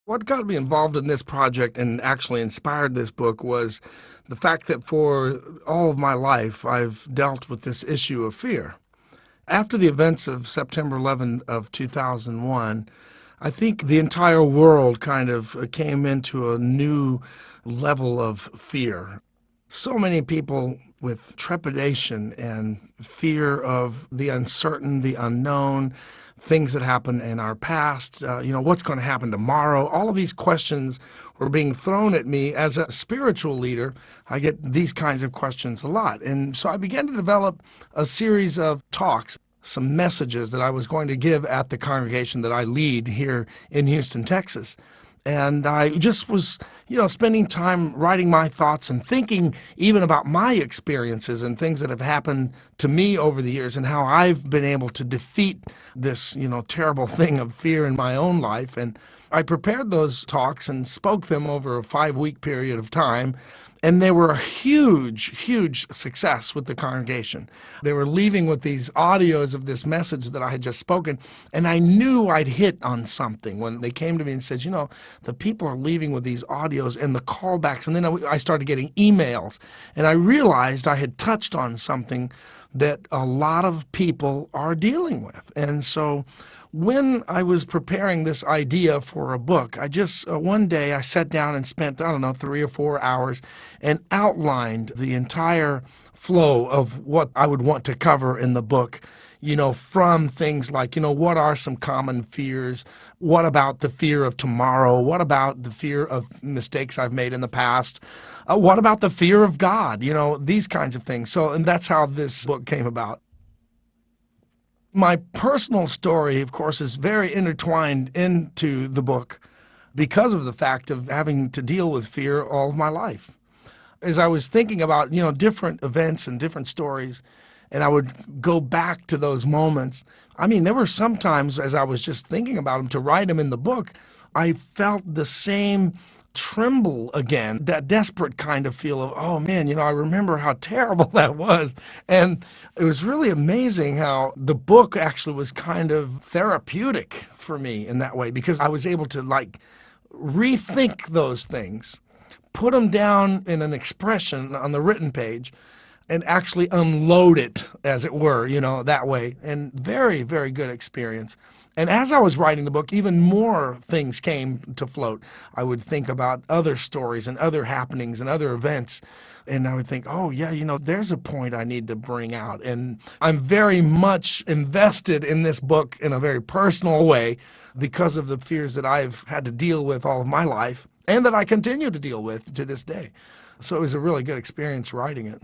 What got me involved in this project and actually inspired this book was the fact that for all of my life I've dealt with this issue of fear. After the events of September 11 of 2001, I think the entire world kind of came into a new level of fear. So many people with trepidation and fear of the uncertain, the unknown, things that happen in our past, what's going to happen tomorrow. All of these questions were being thrown at me as a spiritual leader. I get these kinds of questions a lot. And so I began to develop a series of talks, some messages that I was going to give at the congregation that I lead here in Houston, Texas. And I just was, spending time writing my thoughts and thinking even about my experiences and things that have happened to me over the years and how I've been able to defeat this, terrible thing of fear in my own life. And I prepared those talks and spoke them over a 5-week period of time. And they were a huge, huge success with the congregation. They were leaving with these audios of this message that I had just spoken, and I knew I'd hit on something when they came to me and said, the people are leaving with these audios and the callbacks. And then I started getting emails, and I realized I had touched on something that a lot of people are dealing with. And so when I was preparing this idea for a book, I just, one day I sat down and spent, 3 or 4 hours and outlined the entire flow of what I would want to cover in the book, from things like, what are some common fears? What about the fear of tomorrow? What about the fear of mistakes I've made in the past? What about the fear of God? These kinds of things. So, and that's how this book came about. My personal story, of course, is very intertwined into the book because of the fact of having to deal with fear all of my life. As I was thinking about, different events and different stories, and I would go back to those moments, there were some times as I was just thinking about them to write them in the book, I felt the same tremble again, that desperate kind of feel of, oh man, I remember how terrible that was. And it was really amazing how the book actually was kind of therapeutic for me in that way, because I was able to rethink those things, put them down in an expression on the written page, and actually unload it, as it were, that way. And very, very good experience. And as I was writing the book, even more things came to float. I would think about other stories and other happenings and other events. And I would think, oh, yeah, there's a point I need to bring out. And I'm very much invested in this book in a very personal way because of the fears that I've had to deal with all of my life and that I continue to deal with to this day. So it was a really good experience writing it.